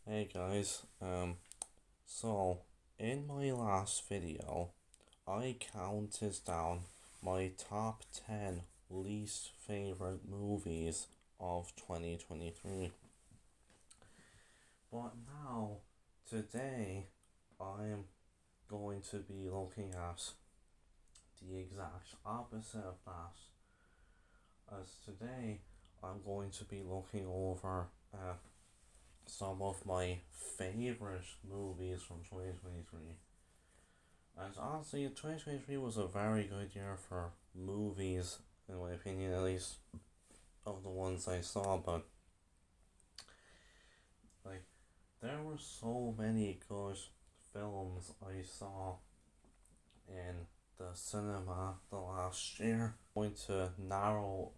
Hey guys, so in my last video, I counted down my top 10 least favorite movies of 2023. But now, today, I'm going to be looking at the exact opposite of that. As today, I'm going to be looking over some of my favorite movies from 2023. And honestly, 2023 was a very good year for movies, in my opinion, at least of the ones I saw. But like, there were so many good films I saw in the cinema the last year. I'm going to narrow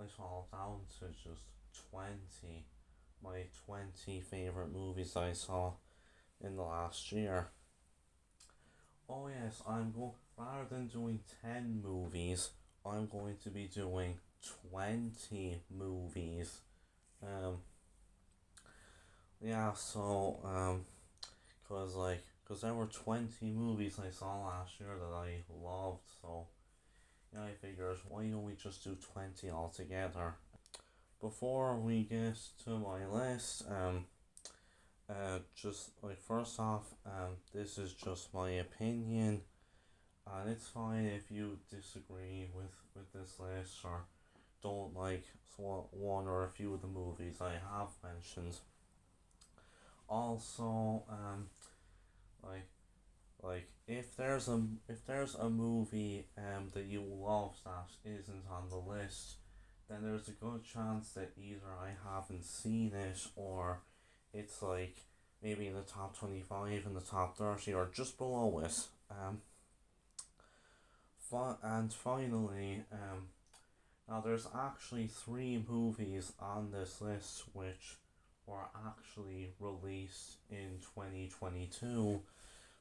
it all down to just 20, my 20 favorite movies I saw in the last year. Oh yes, rather than doing 10 movies, I'm going to be doing 20 movies. Um yeah, cause there were 20 movies I saw last year that I loved, so yeah, I figured why don't we just do 20 altogether. Before we get to my list, just like first off, this is just my opinion. And it's fine if you disagree with this list or don't like one or a few of the movies I have mentioned. Also, like if there's a movie that you love that isn't on the list, then there's a good chance that either I haven't seen it or it's like maybe in the top 25, in the top 30, or just below it. And finally, now there's actually three movies on this list which were actually released in 2022,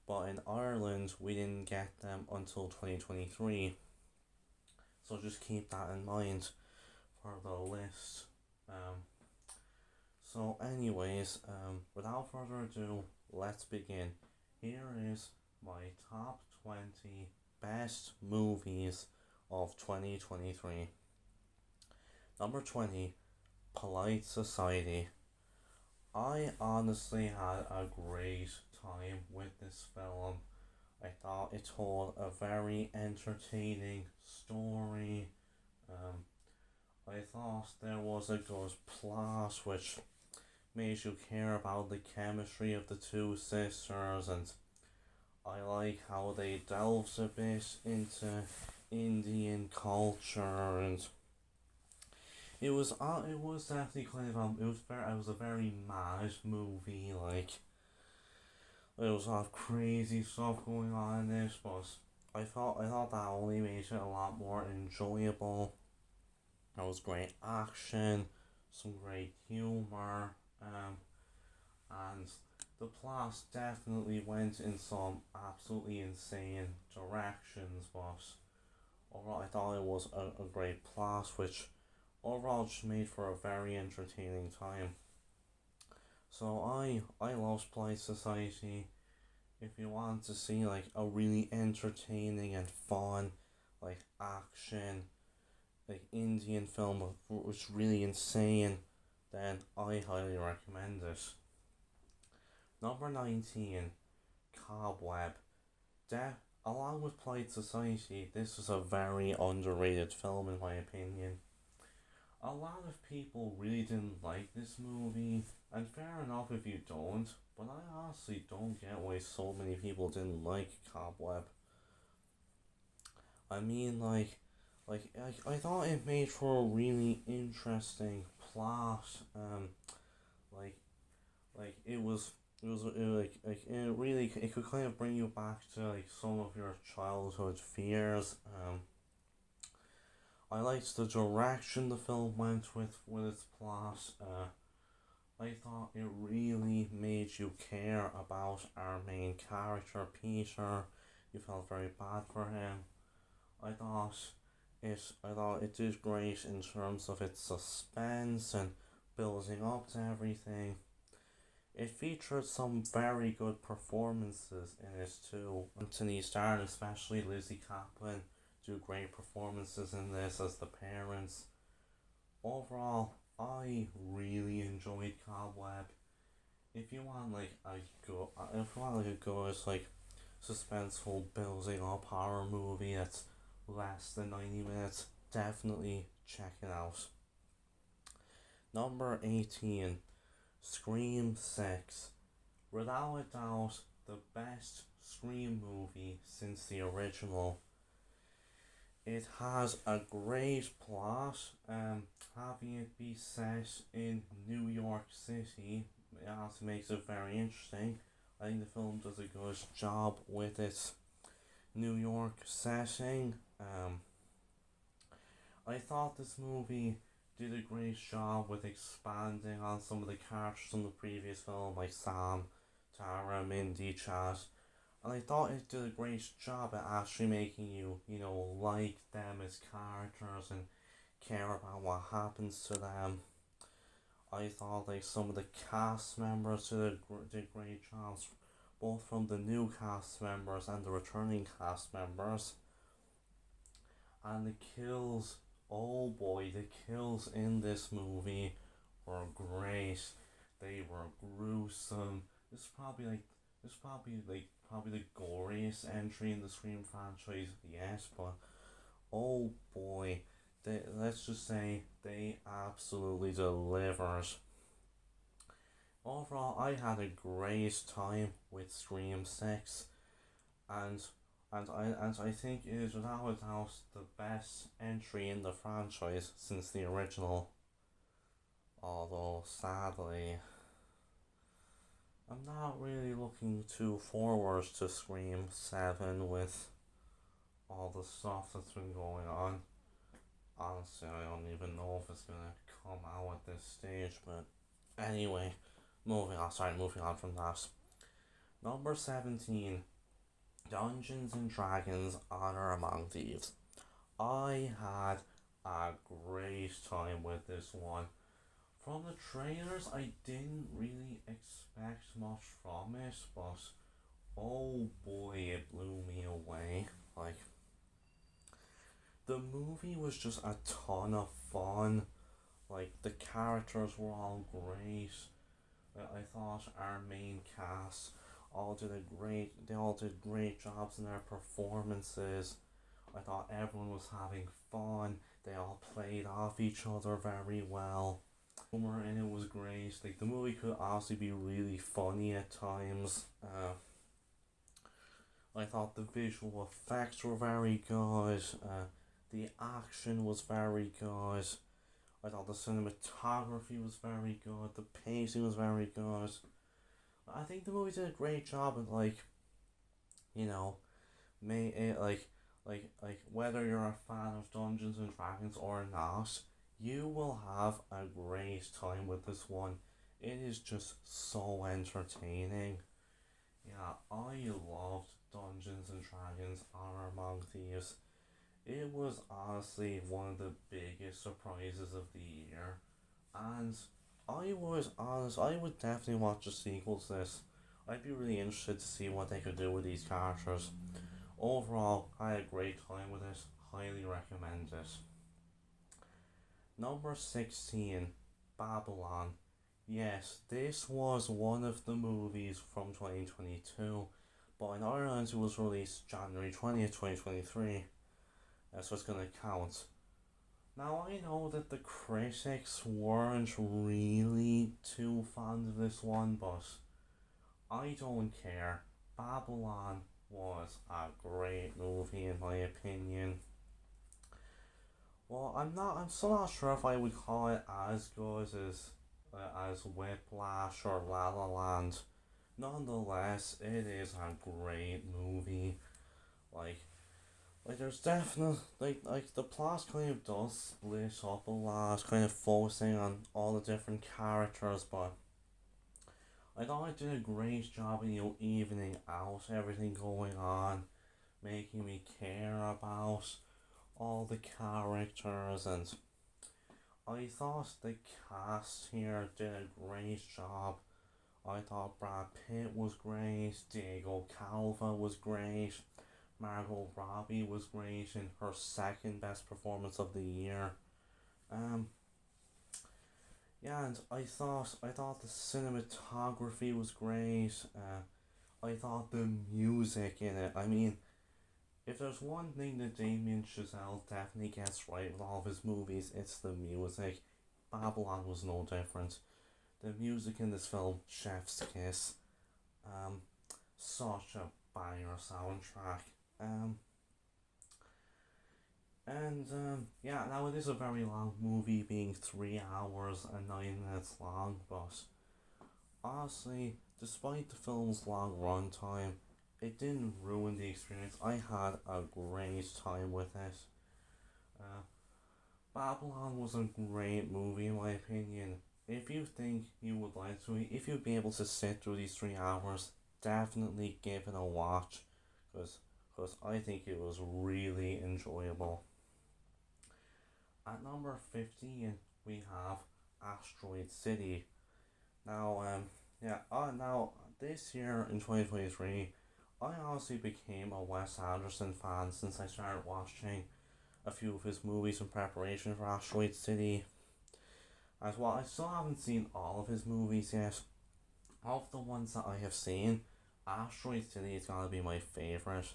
but in Ireland we didn't get them until 2023. So just keep that in mind for the list. Um, without further ado, let's begin. Here is my top 20 best movies of 2023. Number 20, Polite Society. I honestly had a great time with this film. I thought it told a very entertaining story. Um, I thought there was a good plot which made you care about the chemistry of the two sisters, and I like how they delved a bit into Indian culture, and it was definitely kind of it was a very mad movie. Like there was a lot of crazy stuff going on in this, but I thought that only made it a lot more enjoyable. There was great action, some great humor, and the plot definitely went in some absolutely insane directions, but overall I thought it was a great plot, which overall just made for a very entertaining time. So I love Polite Society. If you want to see like a really entertaining and fun, like action, like Indian film which is really insane, then I highly recommend it. Number 19, Cobweb. Along with Polite Society, this is a very underrated film in my opinion. A lot of people really didn't like this movie, and fair enough if you don't, but I honestly don't get why so many people didn't like Cobweb. I mean, I thought it made for a really interesting plot. Like, it really it could kind of bring you back to like some of your childhood fears. I liked the direction the film went with its plot. I thought it really made you care about our main character, Peter. You felt very bad for him. I thought I thought it did great in terms of its suspense and building up to everything. It featured some very good performances in it too. Anthony Starr and especially Lizzie Kaplan do great performances in this as the parents. Overall, I really enjoyed Cobweb. If you want like a good, if you want like a good like suspenseful building up horror movie that's less than 90 minutes, definitely check it out. Number 18, Scream 6. Without a doubt, the best Scream movie since the original. It has a great plot, having it be set in New York City, it also makes it very interesting. I think the film does a good job with its New York setting. I thought this movie did a great job with expanding on some of the characters from the previous film, like Sam, Tara, Mindy, Chad. And I thought it did a great job at actually making you, like them as characters and care about what happens to them. I thought like some of the cast members did great jobs, both from the new cast members and the returning cast members. And the kills, oh boy, the kills in this movie were great. They were gruesome. This is probably the goriest entry in the Scream franchise yet, but oh boy, let's just say they absolutely delivered. Overall, I had a great time with Scream 6, and I think it is without a doubt the best entry in the franchise since the original. Although sadly, I'm not really looking too forward to Scream 7 with all the stuff that's been going on. Honestly, I don't even know if it's gonna come out at this stage, but anyway, moving on from that. Number 17, Dungeons and Dragons Honor Among Thieves. I had a great time with this one. From the trailers, I didn't really expect much from it, but oh boy, it blew me away. Like, the movie was just a ton of fun. Like, the characters were all great. I thought our main cast they all did great jobs in their performances. I thought everyone was having fun. They all played off each other very well. Humor in it was great. Like, the movie could honestly be really funny at times. I thought the visual effects were very good. The action was very good. I thought the cinematography was very good. The pacing was very good. I think the movie did a great job at may it like whether you're a fan of Dungeons and Dragons or not, you will have a great time with this one. It is just so entertaining. Yeah, I loved Dungeons and Dragons Honor Among Thieves. It was honestly one of the biggest surprises of the year, and I was honest, I would definitely watch a sequel to this. I'd be really interested to see what they could do with these characters. Overall, I had a great time with it. Highly recommend it. Number 16, Babylon. Yes, this was one of the movies from 2022, but in Ireland it was released January 20th, 2023. So it's gonna count. Now, I know that the critics weren't really too fond of this one, but I don't care. Babylon was a great movie in my opinion. Well, I'm still not sure if I would call it as good as Whiplash or La La Land. Nonetheless, it is a great movie. Like, there's definitely like the plot kind of does split up a lot, kind of focusing on all the different characters, but I thought it did a great job in evening out everything going on, making me care about all the characters, and I thought the cast here did a great job I thought Brad Pitt was great, Diego Calva was great, Margot Robbie was great in her second best performance of the year. Um, yeah, and I thought the cinematography was great. I thought the music in it. I mean, if there's one thing that Damien Chazelle definitely gets right with all of his movies, it's the music. Babylon was no different. The music in this film, Chef's Kiss, um, such a banger soundtrack. Um, yeah, now it is a very long movie, being 3 hours and 9 minutes long, but honestly, despite the film's long runtime, it didn't ruin the experience. I had a great time with it. Uh, Babylon was a great movie in my opinion. If you think you would like to, if you'd be able to sit through these 3 hours, definitely give it a watch, because I think it was really enjoyable. At number 15, we have Asteroid City. Now, now this year in 2023, I honestly became a Wes Anderson fan since I started watching a few of his movies in preparation for Asteroid City. As well, I still haven't seen all of his movies yet. Of the ones that I have seen, Asteroid City is gonna be my favorite.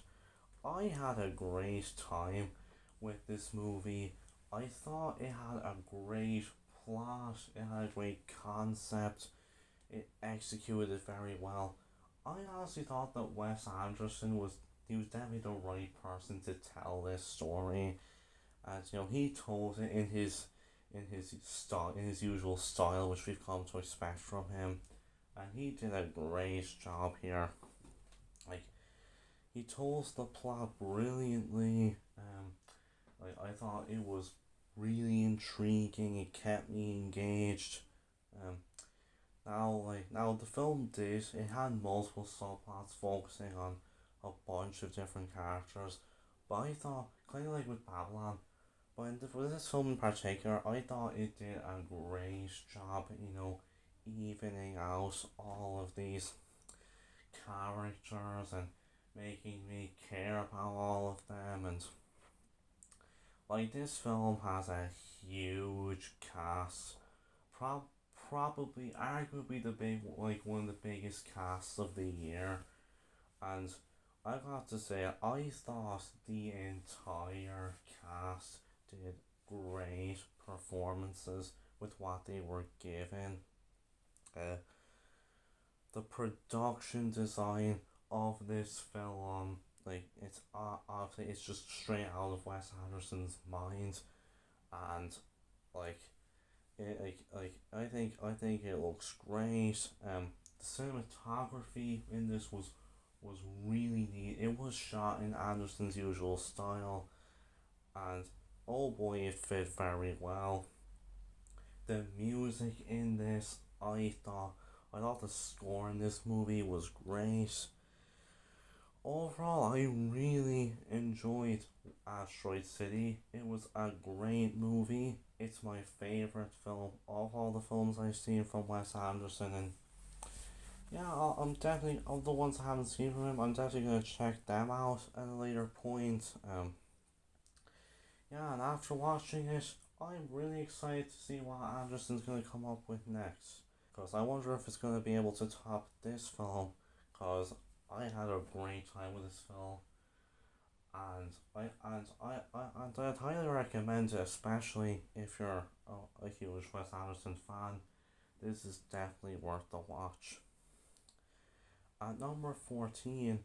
I had a great time with this movie. I thought it had a great plot, it had a great concept, it executed very well. I honestly thought that Wes Anderson was he was definitely the right person to tell this story, as he told it in his style, in his usual style, which we've come to expect from him, and he did a great job here. Like, he told the plot brilliantly. I thought it was really intriguing. It kept me engaged. Um, now the film did. It had multiple subplots focusing on a bunch of different characters, but I thought, kind of like with Babylon, but for this film in particular, I thought it did a great job. Evening out all of these characters and making me care about all of them. And like, this film has a huge cast, Pro- probably arguably the big like one of the biggest casts of the year. And I've got to say, I thought the entire cast did great performances with what they were given. Uh, the production design of this film, like, it's obviously it's just straight out of Wes Anderson's mind, and like I think it looks great. The cinematography in this was really neat. It was shot in Anderson's usual style, and oh boy, it fit very well. The music in this, I thought the score in this movie was great. Overall, I really enjoyed Asteroid City. It was a great movie. It's my favorite film of all the films I've seen from Wes Anderson, and yeah, I'm definitely, of the ones I haven't seen from him, I'm definitely gonna check them out at a later point. Yeah, and after watching it, I'm really excited to see what Anderson's gonna come up with next. Cause I wonder if it's gonna be able to top this film. Cause I had a great time with this film, and I'd highly recommend it, especially if you're a huge Wes Anderson fan. This is definitely worth the watch. At number 14,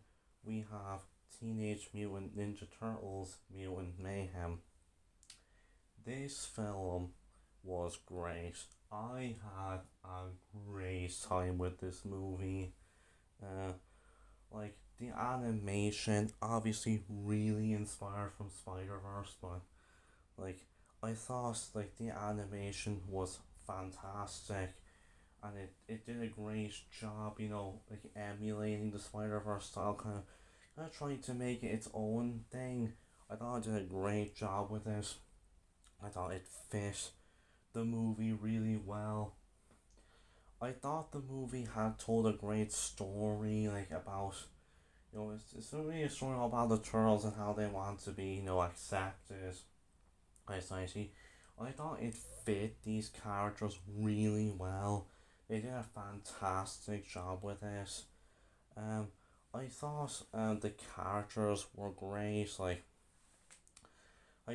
we have Teenage Mutant Ninja Turtles Mutant Mayhem. This film was great. I had a great time with this movie. Uh, like, the animation obviously really inspired from Spider Verse, but like, I thought like the animation was fantastic, and it did a great job. Like, emulating the Spider Verse style, kind of trying to make it its own thing. I thought it did a great job with it. I thought it fit the movie really well. I thought the movie had told a great story, like about, it's really a story all about the turtles and how they want to be, accepted by society. I thought it fit these characters really well. They did a fantastic job with it. Um, I thought the characters were great. Like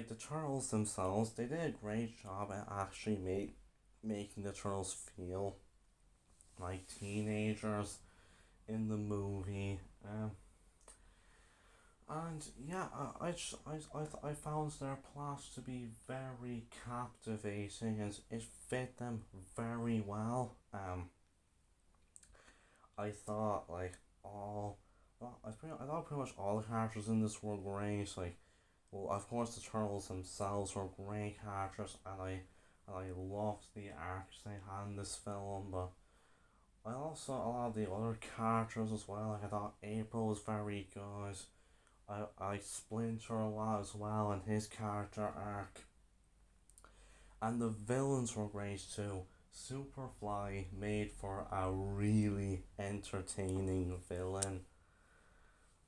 the turtles themselves, they did a great job at actually making the turtles feel like teenagers in the movie. And yeah, I found their plot to be very captivating and it fit them very well. I thought like all, well, I thought pretty much all the characters in this were great. Like, well, of course the turtles themselves were great characters, and I loved the arcs they had in this film. But I also a lot of the other characters as well. Like I thought April was very good. I Splinter a lot as well and his character arc. And the villains were great too. Superfly made for a really entertaining villain.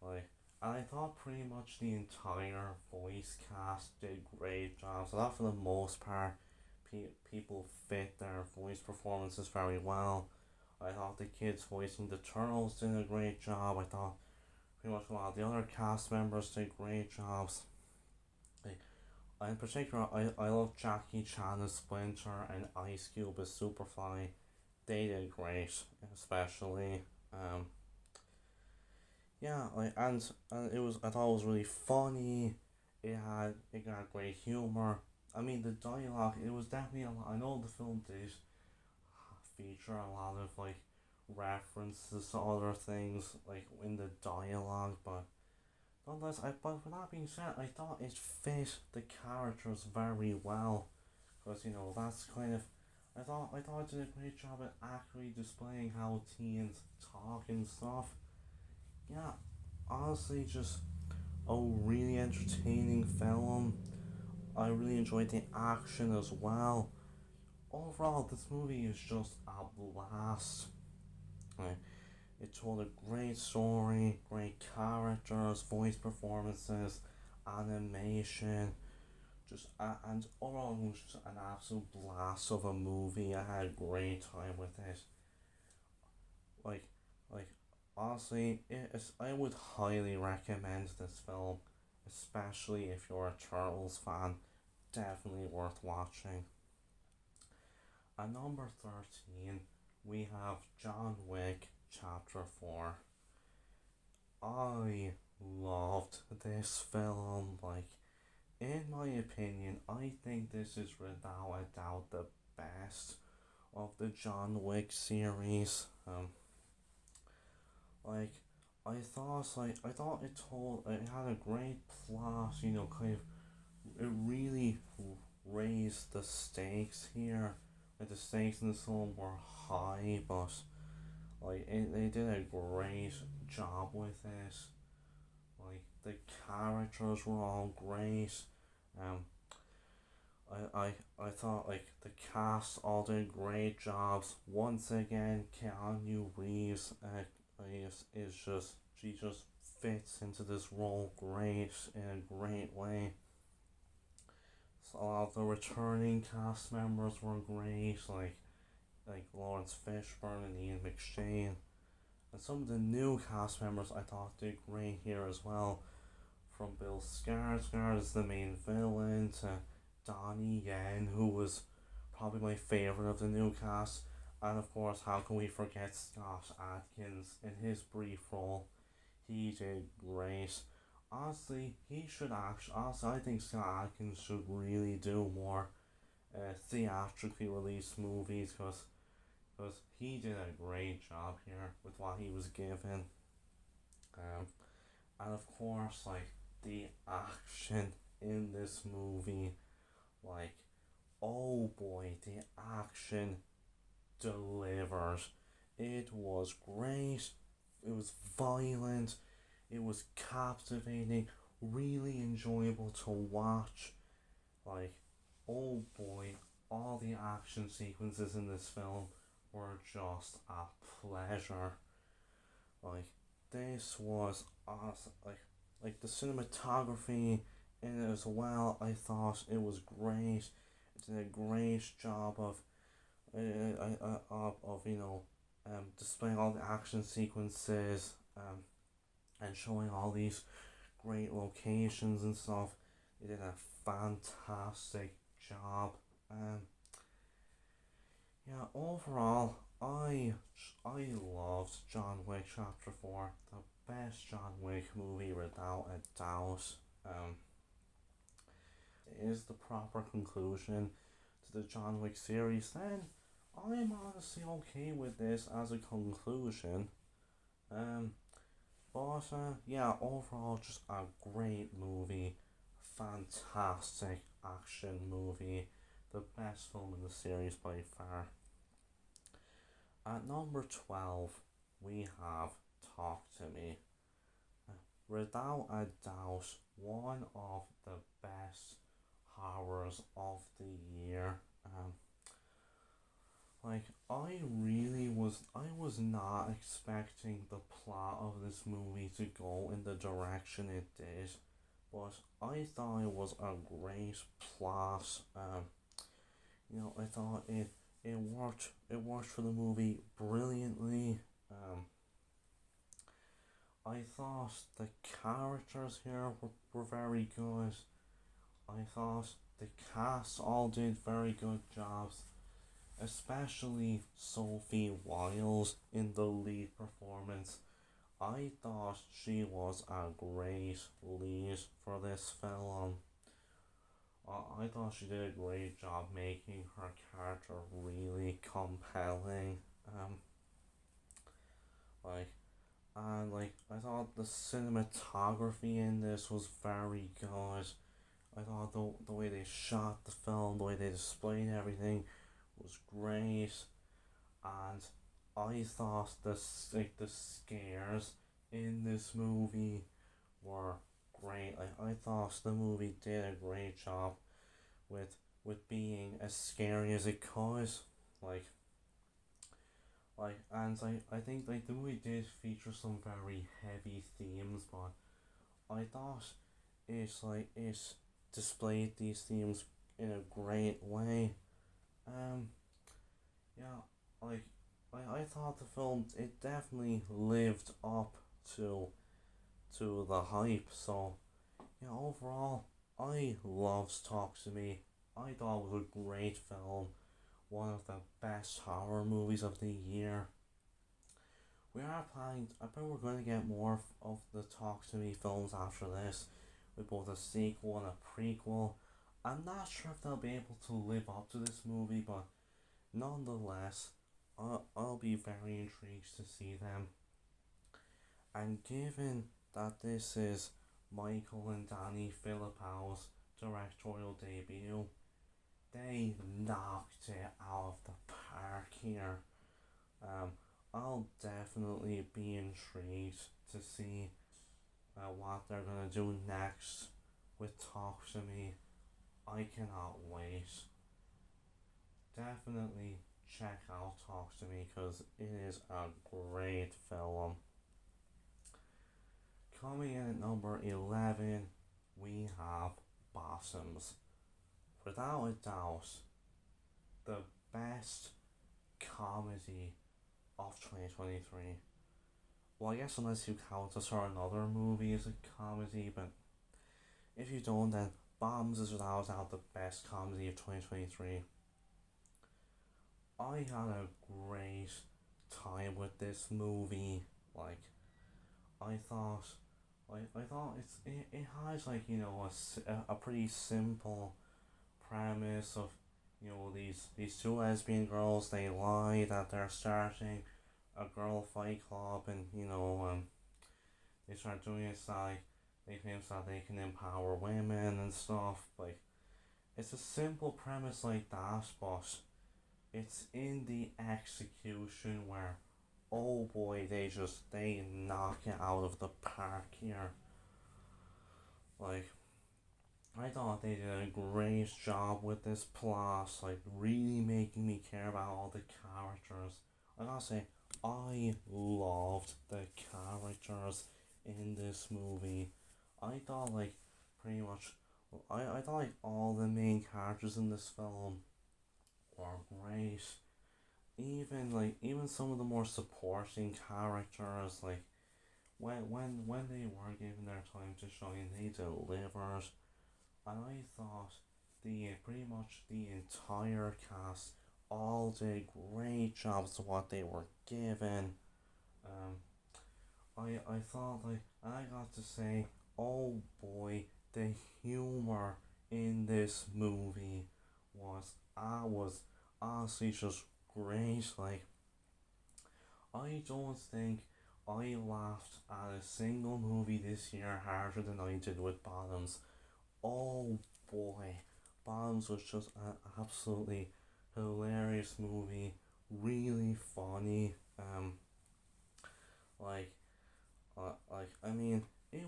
Like, and I thought pretty much the entire voice cast did great jobs. I thought for the most part, people fit their voice performances very well. I thought the kids voicing the turtles did a great job. I thought pretty much a lot of the other cast members did great jobs. Like, in particular, I love Jackie Chan as Splinter and Ice Cube as Superfly. They did great, especially. Um, yeah, and it was I thought it was really funny. It got great humor. I mean, the dialogue, it was definitely a lot. I know the film did feature a lot of like references to other things like in the dialogue, but nonetheless, but with that being said, I thought it fit the characters very well, because that's kind of, I thought it did a great job at accurately displaying how teens talk and stuff. Yeah, honestly, just a really entertaining film. I really enjoyed the action as well. Overall, this movie is just a blast. Right. It told a great story, great characters, voice performances, animation, and overall it was just an absolute blast of a movie. I had a great time with it. Like, like honestly, I would highly recommend this film, especially if you're a Turtles fan. Definitely worth watching. At number 13, we have John Wick Chapter 4. I loved this film. Like, in my opinion, I think this is without a doubt the best of the John Wick series. Like, I thought it had a great plot. Kind of it really raised the stakes here. Like the stakes in the film were high, but they did a great job with it. Like the characters were all great. Um, I thought like the cast all did great jobs. Once again, Keanu Reeves is just she just fits into this role great in a great way. So a lot of the returning cast members were great, like Lawrence Fishburne and Ian McShane. And some of the new cast members I thought did great here as well. From Bill Skarsgård as the main villain to Donnie Yen, who was probably my favourite of the new cast. And of course, how can we forget Scott Adkins in his brief role? He did great. Honestly, I think Scott Adkins should really do more theatrically released movies, because he did a great job here with what he was given. Um, and of course, like the action in this movie, like, oh boy, the action delivers. It was great. It was violent. It was captivating. Really enjoyable to watch. Like, oh boy, all the action sequences in this film were just a pleasure. Like this was awesome. Like the cinematography in it as well. I thought it was great. It did a great job of displaying all the action sequences, and showing all these great locations and stuff. They did a fantastic job. Um, yeah, overall, I loved John Wick Chapter 4. The best John Wick movie without a doubt. Um, is the proper conclusion to the John Wick series, then I'm honestly okay with this as a conclusion. Um, yeah, overall, just a great movie, fantastic action movie, the best film in the series by far. At number 12, we have Talk to Me. Without a doubt, one of the best horrors of the year. Like I was not expecting the plot of this movie to go in the direction it did, but I thought it was a great plot. I thought it worked for the movie brilliantly. I thought the characters here were very good. I thought the cast all did very good jobs, especially Sophie Wiles in the lead performance. I thought she was a great lead for this film. I thought she did a great job making her character really compelling. Like I thought the cinematography in this was very good. I thought the way they shot the film, the way they displayed everything was great, and I thought the scares in this movie were great. I thought the movie did a great job with being as scary as it could. Like and I think like the movie did feature some very heavy themes, but I thought it displayed these themes in a great way. Um yeah, like I thought the film, it definitely lived up to the hype. So yeah, overall, I loved Talk to Me. I thought it was a great film, one of the best horror movies of the year. We are planning. I bet we're going to get more of the Talk to Me films after this, with both a sequel and a prequel. I'm not sure if they'll be able to live up to this movie, but nonetheless, I'll be very intrigued to see them. And given that this is Michael and Danny Philippou's directorial debut, they knocked it out of the park here. Um, I'll definitely be intrigued to see what they're gonna do next with Talk to Me. I cannot wait. Definitely check out Talk to Me because it is a great film. Coming in at number 11, we have Bottoms. Without a doubt, the best comedy of 2023. Well, I guess unless you count a certain other movie as a comedy, but if you don't, then Bombs is without a doubt the best comedy of 2023. I had a great time with this movie. Like, I thought, I thought it has like a pretty simple premise of these two lesbian girls. They lie that they're starting a girl fight club, and they start doing it like they claim that they can empower women and stuff. Like, it's a simple premise like that, but it's in the execution where, oh boy, they knock it out of the park here. Like, I thought they did a great job with this plot, like really making me care about all the characters. I gotta say, I loved the characters in this movie. I thought like pretty much, I thought like all the main characters in this film were great. Even some of the more supporting characters, like when they were given their time to shine, they delivered. And I thought the pretty much the entire cast all did great jobs to what they were given. Um, I thought like I got to say, oh boy, the humor in this movie was honestly just great. Like I don't think I laughed at a single movie this year harder than I did with Bottoms. Oh boy, Bottoms was just an absolutely hilarious movie, really funny. Like, I mean, it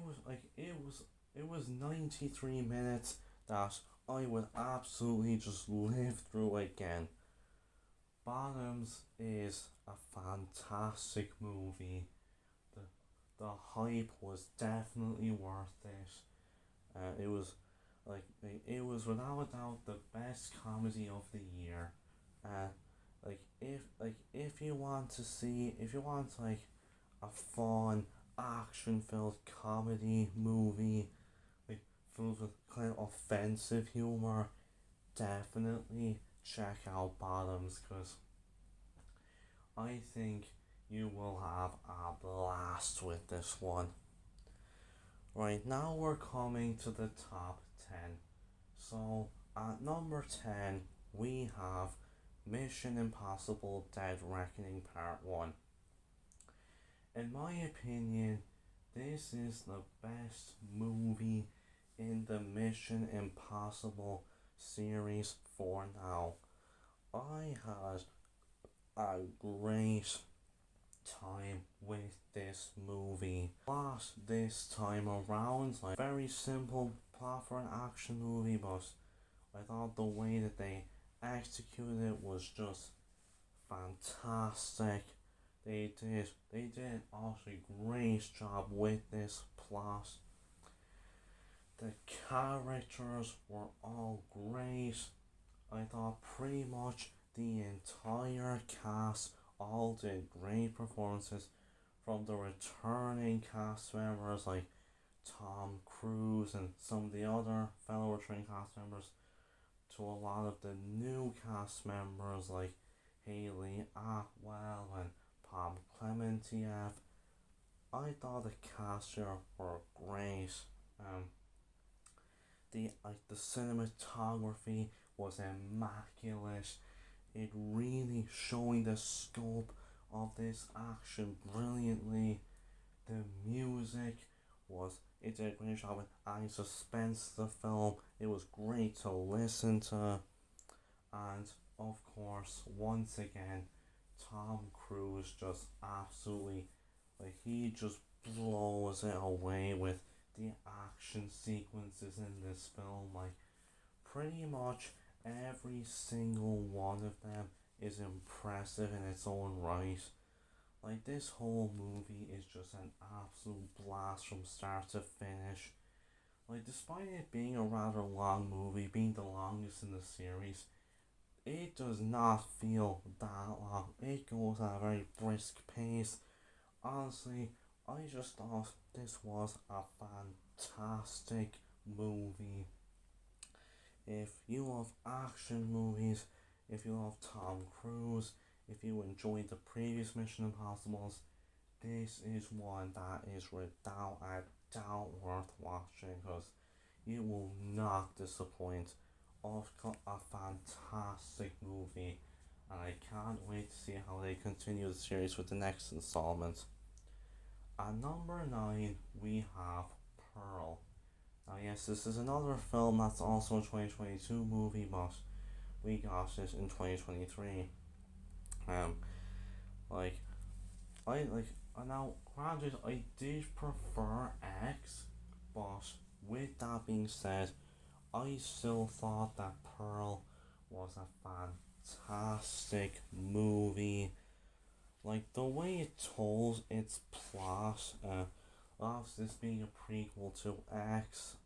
was 93 minutes that I would absolutely just live through again. Bottoms is a fantastic movie. The the hype was definitely worth it. It was it was without a doubt the best comedy of the year. Uh, if you want to see, if you want like a fun action filled comedy movie like filled with kind of offensive humor, definitely check out Bottoms, because I think you will have a blast with this one. Right, now we're coming to the top 10. So, at number 10, we have Mission Impossible Dead Reckoning Part 1. In my opinion, this is the best movie in the Mission Impossible series for now. I had a great time with this movie. Plot this time around, like very simple plot for an action movie, but I thought the way that they executed it was just fantastic. They did an absolutely great job with this plot. The characters were all great. I thought pretty much the entire cast all did great performances, from the returning cast members like Tom Cruise and some of the other fellow returning cast members, to a lot of the new cast members like Haley Atwell and Pom Clementieff. I thought the cast here were great. Um, the cinematography was immaculate. It really showing the scope of this action brilliantly. The music was it did a great job with adding suspense to the film. It was great to listen to, and of course, once again, Tom Cruise just absolutely he just blows it away with the action sequences in this film. Like pretty much every single one of them is impressive in its own right. Like this whole movie is just an absolute blast from start to finish. Like despite it being a rather long movie, being the longest in the series, it does not feel that long. It goes at a very brisk pace. Honestly, I just thought this was a fantastic movie. If you love action movies, if you love Tom Cruise, if you enjoyed the previous Mission Impossibles, this is one that is without a doubt worth watching, because you will not disappoint. A fantastic movie, and I can't wait to see how they continue the series with the next installment. At number 9, we have Pearl. Now, yes, this is another film that's also a 2022 movie, but we got it in 2023. Um, like, now, granted, I did prefer X, but with that being said, I still thought that Pearl was a fantastic movie. Like the way it told its plot, of this being a prequel to X,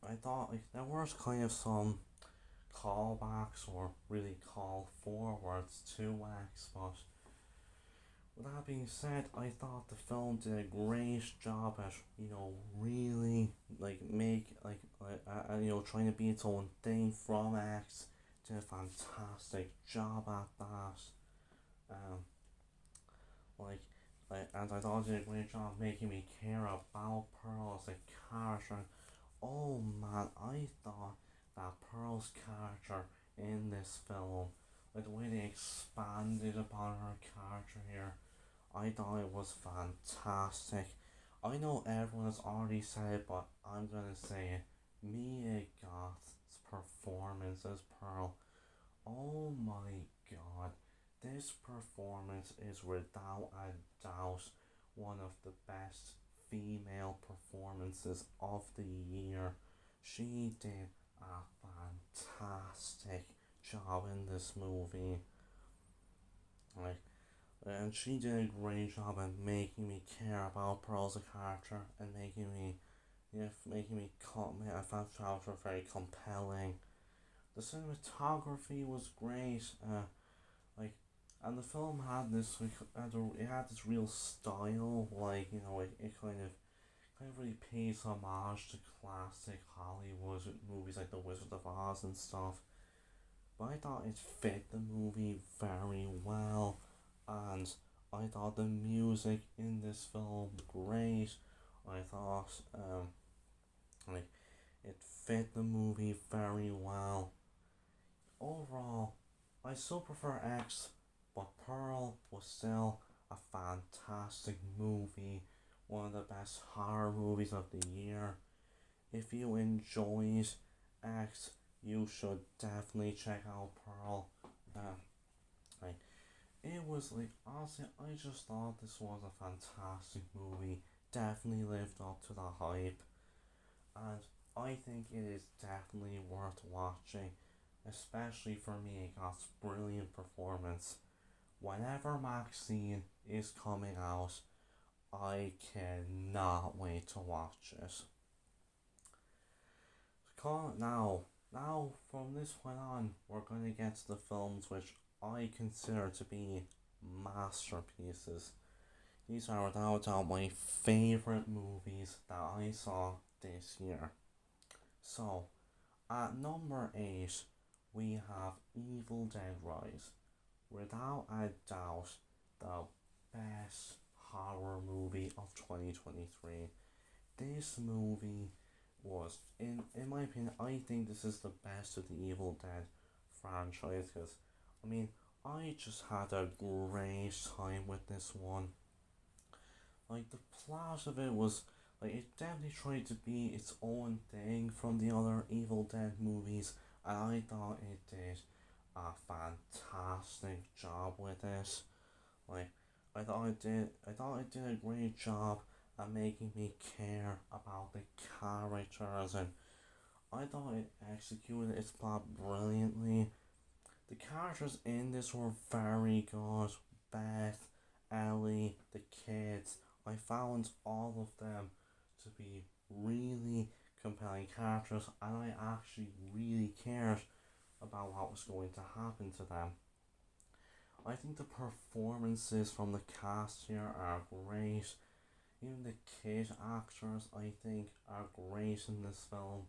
I thought like there was kind of some callbacks or really call forwards to X, but with that being said, I thought the film did a great job at really trying to be its own thing from X. Did a fantastic job at that. Um, like and I thought it did a great job making me care about Pearl as a character. Oh man, I thought that Pearl's character in this film, like the way they expanded upon her character here, I thought it was fantastic. I know everyone has already said it, but I'm gonna say it. Mia Goth's performance as Pearl. Oh my god. This performance is without a doubt one of the best female performances of the year. She did a fantastic job in this movie. Like, and she did a great job at making me care about Pearl as a character and making me I found the character very compelling. The cinematography was great. Like, and the film had it had this real style. Like it kind of really pays homage to classic Hollywood movies like The Wizard of Oz and stuff. But I thought it fit the movie very well, and I thought the music in this film great. I thought like it fit the movie very well. Overall, I still prefer X, but Pearl was still a fantastic movie, one of the best horror movies of the year. If you enjoyed X, you should definitely check out Pearl. Um, like it was like honestly, I just thought this was a fantastic movie. Definitely lived up to the hype, and I think it is definitely worth watching, especially for me. It got brilliant performance. Whenever Maxine is coming out, I cannot wait to watch it. Now, from this point on, we're going to get to the films which I consider to be masterpieces. These are without doubt my favourite movies that I saw this year. So, at number 8, we have Evil Dead Rise. Without a doubt, the best horror movie of 2023. This movie was, in my opinion, I think this is the best of the Evil Dead franchise because, I mean, I just had a great time with this one. Like, the plot of it was, like, it definitely tried to be its own thing from the other Evil Dead movies, and I thought it did a fantastic job with it. Like, I thought it did a great job at making me care about the characters, and I thought it executed its plot brilliantly. The characters in this were very good. Beth, Ellie, the kids. I found all of them to be really compelling characters, and I actually really cared about what was going to happen to them. I think the performances from the cast here are great. Even the kid actors, I think, are great in this film.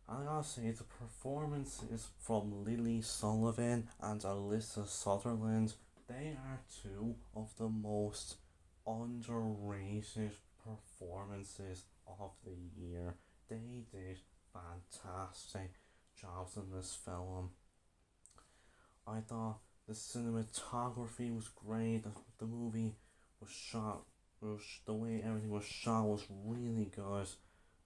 I gotta say, the performances from Lily Sullivan and Alyssa Sutherland, they are two of the most underrated performances of the year. They did fantastic jobs in this film. I thought the cinematography was great. The movie was shot, the way everything was shot was really good.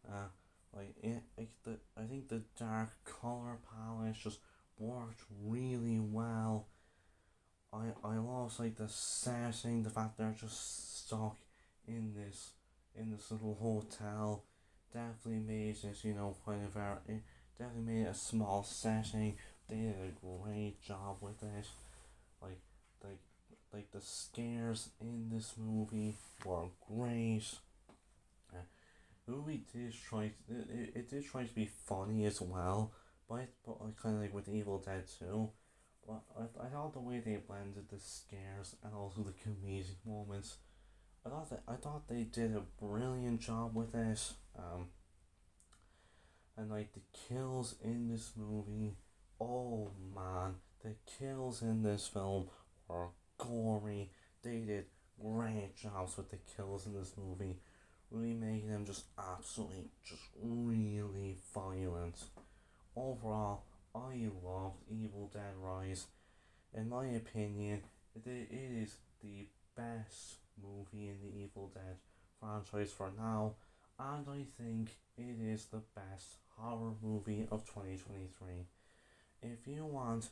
Uh, I think the dark color palette just worked really well. I love like the setting, the fact they're just stuck in this little hotel. definitely made this, kind of it definitely made a small setting. They did a great job with it. Like, like, like the scares in this movie were great. Uh, the movie did it did try to be funny as well, but kind of like with Evil Dead 2. But I thought the way they blended the scares and also the comedic moments, I thought they did a brilliant job with it. And like the kills in this movie, oh man, the kills in this film were gory. They did great jobs with the kills in this movie, really making them just absolutely, just really violent. Overall, I loved Evil Dead Rise. In my opinion, it is the best movie in the Evil Dead franchise for now, and I think it is the best horror movie of 2023. If you want,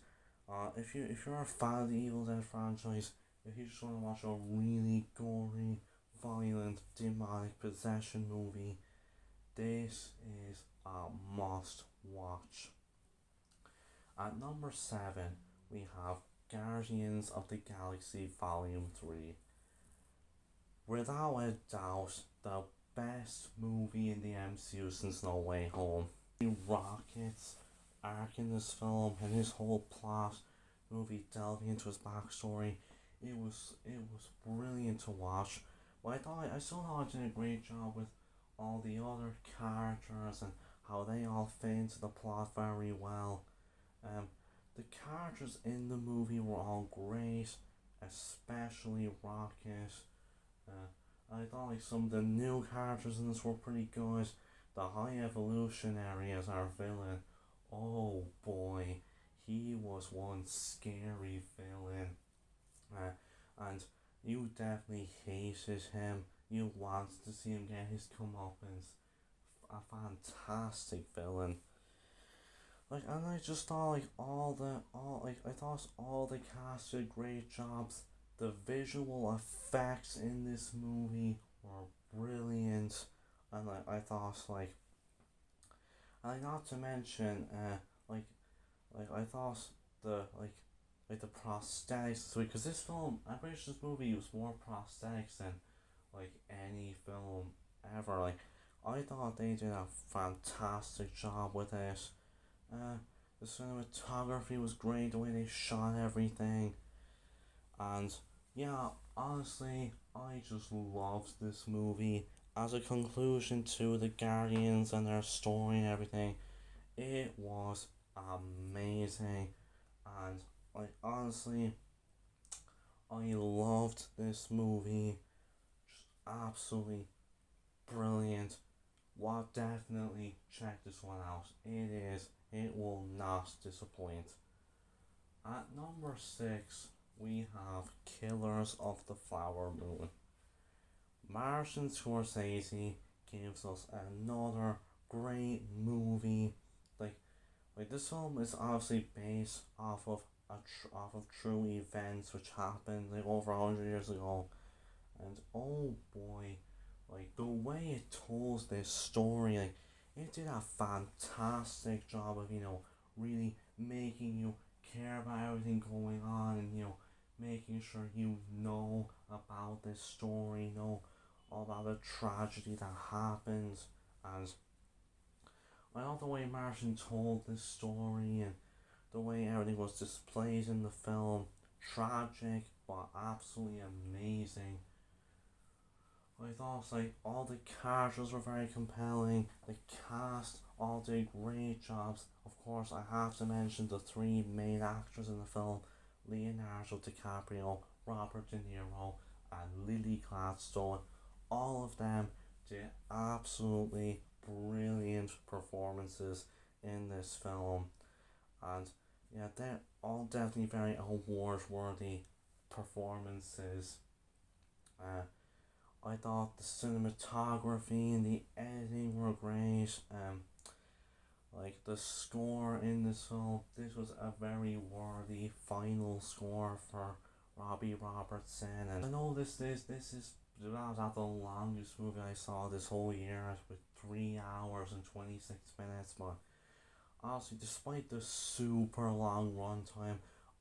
if you're a fan of the Evil Dead franchise, if you just want to watch a really gory, violent, demonic possession movie, this is a must watch. At number 7, we have Guardians of the Galaxy Volume 3. Without a doubt, the best movie in the MCU since No Way Home. Rocket's arc in this film and his whole plot, movie delving into his backstory, it was brilliant to watch. But I still thought I did a great job with all the other characters and how they all fit into the plot very well. Um, the characters in the movie were all great, especially Rocket. I thought like some of the new characters in this were pretty good. The High Evolutionary as our villain, oh boy, he was one scary villain. And you definitely hated him. You wanted to see him get his comeuppance. A fantastic villain. Like, and I just thought like I thought all the cast did great jobs. The visual effects in this movie were brilliant, and I thought and not to mention I thought the the prosthetics, because this film, I'm pretty sure this movie was more prosthetics than like any film ever. Like, I thought they did a fantastic job with it. Uh, the cinematography was great, the way they shot everything, and yeah, honestly, I just loved this movie. As a conclusion to the Guardians and their story and everything, it was amazing, and honestly, I loved this movie. Just absolutely brilliant. What Definitely check this one out. It will not disappoint. At number 6, we have Killers of the Flower Moon. Martin Scorsese gives us another great movie. Like, this film is obviously based off of true events which happened like over 100 years ago, and oh boy, like the way it told this story, like it did a fantastic job of really making you care about everything going on, and making sure you know about this story, know all about the tragedy that happens. And I love the way Martin told this story and the way everything was displayed in the film. Tragic but absolutely amazing. I thought like all the characters were very compelling. The cast all did great jobs. Of course, I have to mention the three main actors in the film: Leonardo DiCaprio, Robert De Niro, and Lily Gladstone. All of them did absolutely brilliant performances in this film, and yeah, they're all definitely very award-worthy performances. Uh, I thought the cinematography and the editing were great. Like the score in this film, this was a very worthy final score for Robbie Robertson. And I know That was not the longest movie I saw this whole year with 3 hours and 26 minutes. But honestly, despite the super long runtime,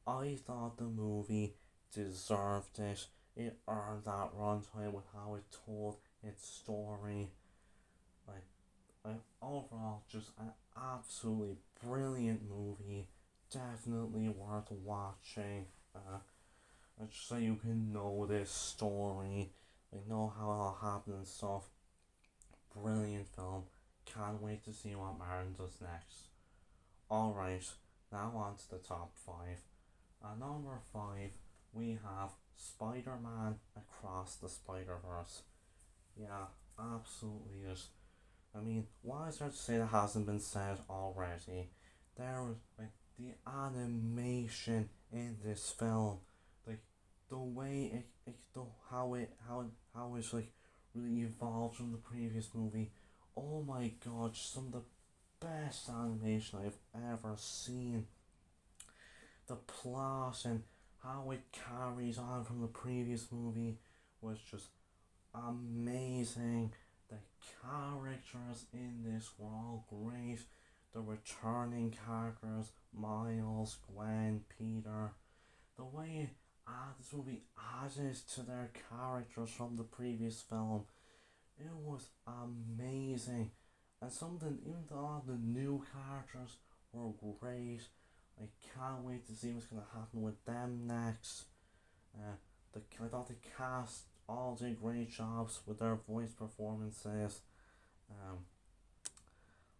I thought the movie deserved it. It earned that runtime with how it told its story. Like, overall, just an absolutely brilliant movie. Definitely worth watching. Just so you can know this story, like know how it all happened and stuff. Brilliant film. Can't wait to see what Martin does next. Alright, now on to the top 5. At number 5, we have Spider Man Across the Spider Verse. Yeah, absolutely is. I mean, what is there to say that hasn't been said already? There was like the animation in this film, like the way how it's like really evolved from the previous movie. Oh my god, some of the best animation I've ever seen. The plot and how it carries on from the previous movie was just amazing. The characters in this were all great. The returning characters, Miles, Gwen, Peter, the way this movie added to their characters from the previous film, it was amazing. And something, even though the new characters were great, I can't wait to see what's gonna happen with them next. I thought the cast all did great jobs with their voice performances. Um,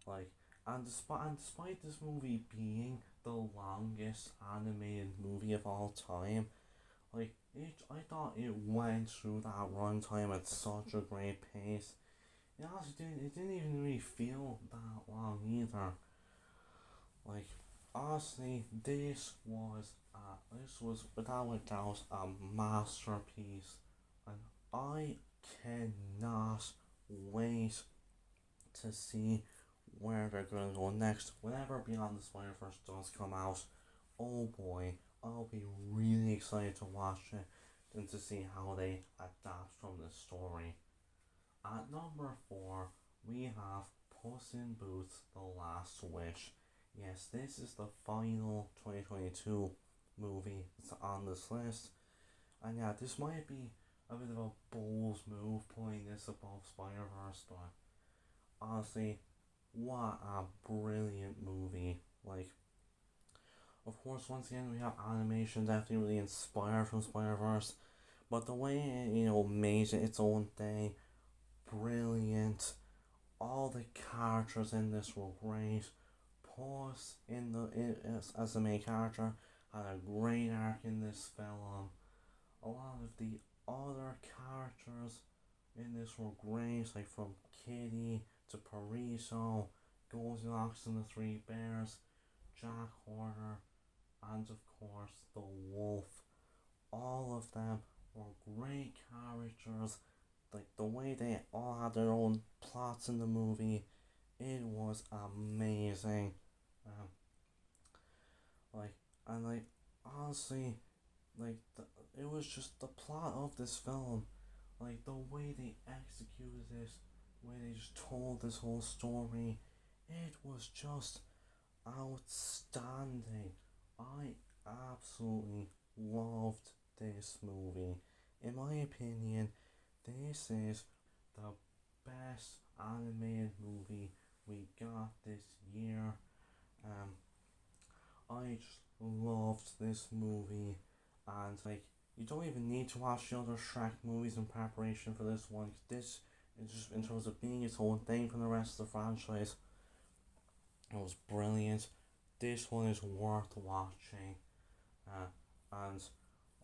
like, and despite this movie being the longest animated movie of all time, I thought it went through that runtime at such a great pace. It didn't even really feel that long either. Like, honestly, this was without a doubt a masterpiece, and I cannot wait to see where they're going to go next. Whenever Beyond the Spider Verse does come out, oh boy, I'll be really excited to watch it and to see how they adapt from the story. At number 4, we have Puss in Boots: The Last Wish. Yes, this is the final 2022 movie that's on this list. And yeah, this might be a bit of a bold move putting this above Spider Verse, but honestly, what a brilliant movie. Like, of course, once again, we have animation definitely really inspired from Spider Verse, but the way it, made it its own thing, brilliant. All the characters in this were great. Puss as the main character had a great arc in this film. A lot of the other characters in this were great, like from Kitty to Paraiso, Goldilocks and the Three Bears, Jack Horner, and of course the Wolf. All of them were great characters. Like the way they all had their own plots in the movie, it was amazing. Um, like honestly, it was just the plot of this film, like the way they executed it, the way they just told this whole story, it was just outstanding. I absolutely loved this movie. In my opinion, this is the best animated movie we got this year. Um, I just loved this movie, and like you don't even need to watch the other Shrek movies in preparation for this one. This is just in terms of being its own thing from the rest of the franchise. It was brilliant. This one is worth watching, and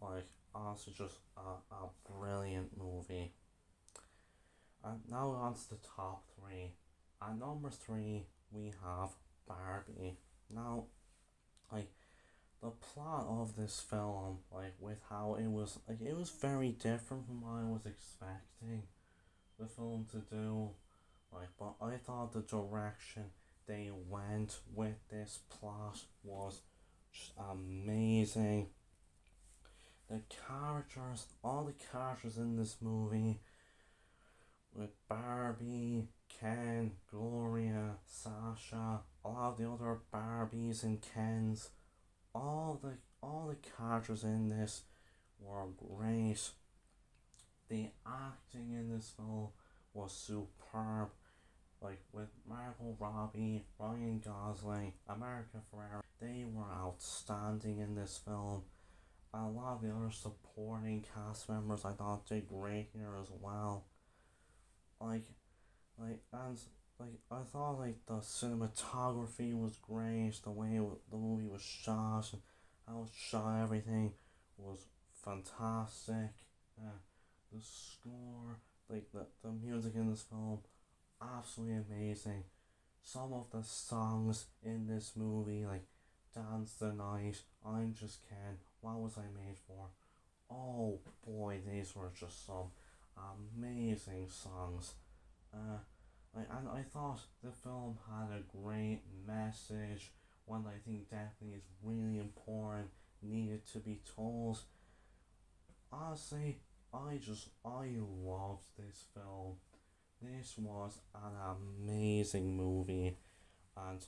like honestly, just a brilliant movie. And now on to the top 3. At number 3, we have Barbie. Now, like the plot of this film, like with how it was very different from what I was expecting the film to do. Like, but I thought the direction they went with this plot was just amazing. The characters, all the characters in this movie, with Barbie, Ken, Gloria, Sasha, a lot of the other Barbies and Kens, all the characters in this were great. The acting in this film was superb, like with Margot Robbie, Ryan Gosling, America Ferrera. They were outstanding in this film. A lot of the other supporting cast members I thought did great here as well. Like, and I thought the cinematography was great. The way the movie was shot, and how it shot, everything was fantastic. The score, the music in this film, absolutely amazing. Some of the songs in this movie, like Dance the Night, I'm Just Ken, What Was I Made For? Oh boy, these were just some amazing songs. And I thought the film had a great message, one that I think definitely is really important, needed to be told. Honestly, I loved this film. This was an amazing movie, and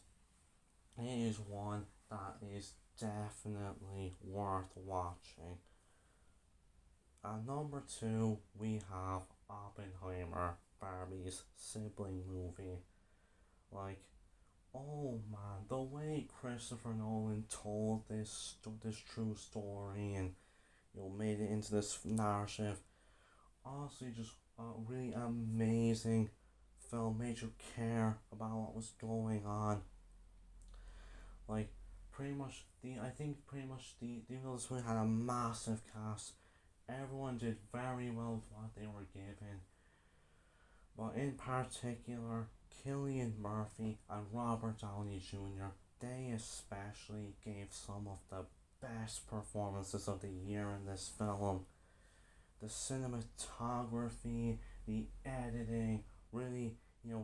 it is one that is definitely worth watching. At number two, we have Oppenheimer, Barbie's sibling movie. Like, oh man, the way Christopher Nolan told this true story and made it into this narrative, honestly, just a really amazing film. Made you care about what was going on. Like, pretty much the this movie had a massive cast. Everyone did very well with what they were given, but in particular, Cillian Murphy and Robert Downey Jr., they especially gave some of the best performances of the year in this film. The cinematography, the editing, really,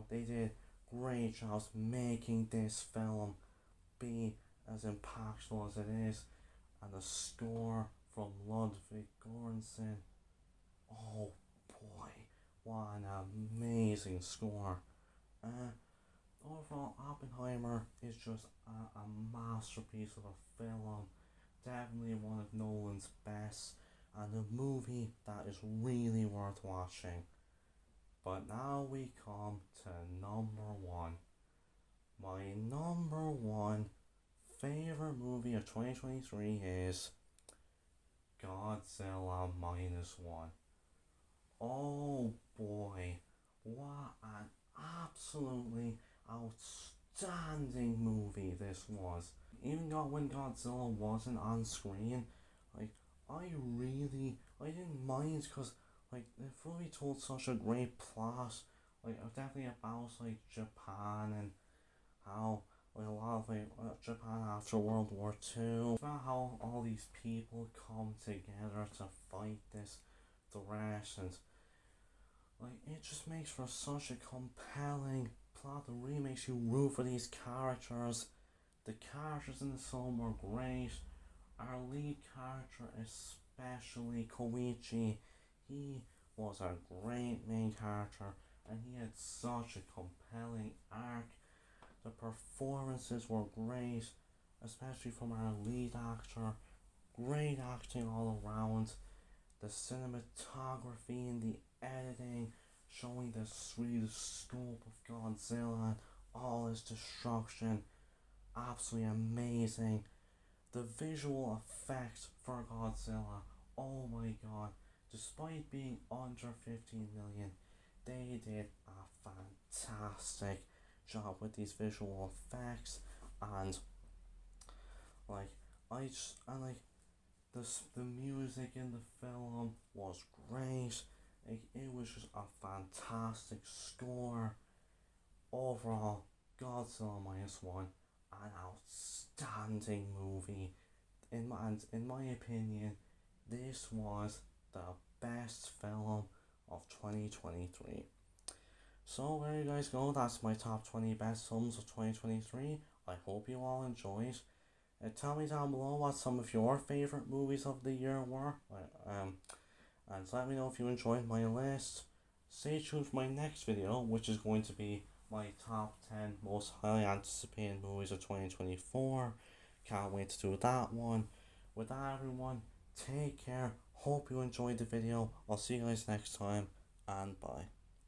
they did great jobs making this film be as impactful as it is. And the score from Ludwig Göransson, oh boy, what an amazing score. Uh, Overall, Oppenheimer is just a masterpiece of a film. Definitely one of Nolan's best, and a movie that is really worth watching. But now we come to number one. My number one favorite movie of 2023 is Godzilla Minus One. Oh boy, what an absolutely outstanding movie this was. Even when Godzilla wasn't on screen, like I didn't mind because the movie told such a great plot, definitely about Japan and how a lot of Japan after World War II, about how all these people come together to fight this threat, and it just makes for such a compelling plot that really makes you root for these characters. The characters in the film were great. Our lead character, especially Koichi, he was a great main character, and he had such a compelling arc. The performances were great, especially from our lead actor. Great acting all around. The cinematography and the editing, showing the scope of Godzilla and all his destruction, absolutely amazing. The visual effects for Godzilla, oh my god, despite being under 15 million, they did a fantastic job with these visual effects, and like I just and like the music in the film was great. It was just a fantastic score. Overall, Godzilla Minus One, an outstanding movie. In my opinion, this was the best film of 2023. So there you guys go. That's my top 20 best films of 2023. I hope you all enjoyed. Tell me down below what some of your favorite movies of the year were. And let me know if you enjoyed my list. Stay tuned for my next video, which is going to be my top 10 most highly anticipated movies of 2024. Can't wait to do that one. With that, everyone, take care. Hope you enjoyed the video. I'll see you guys next time, and bye.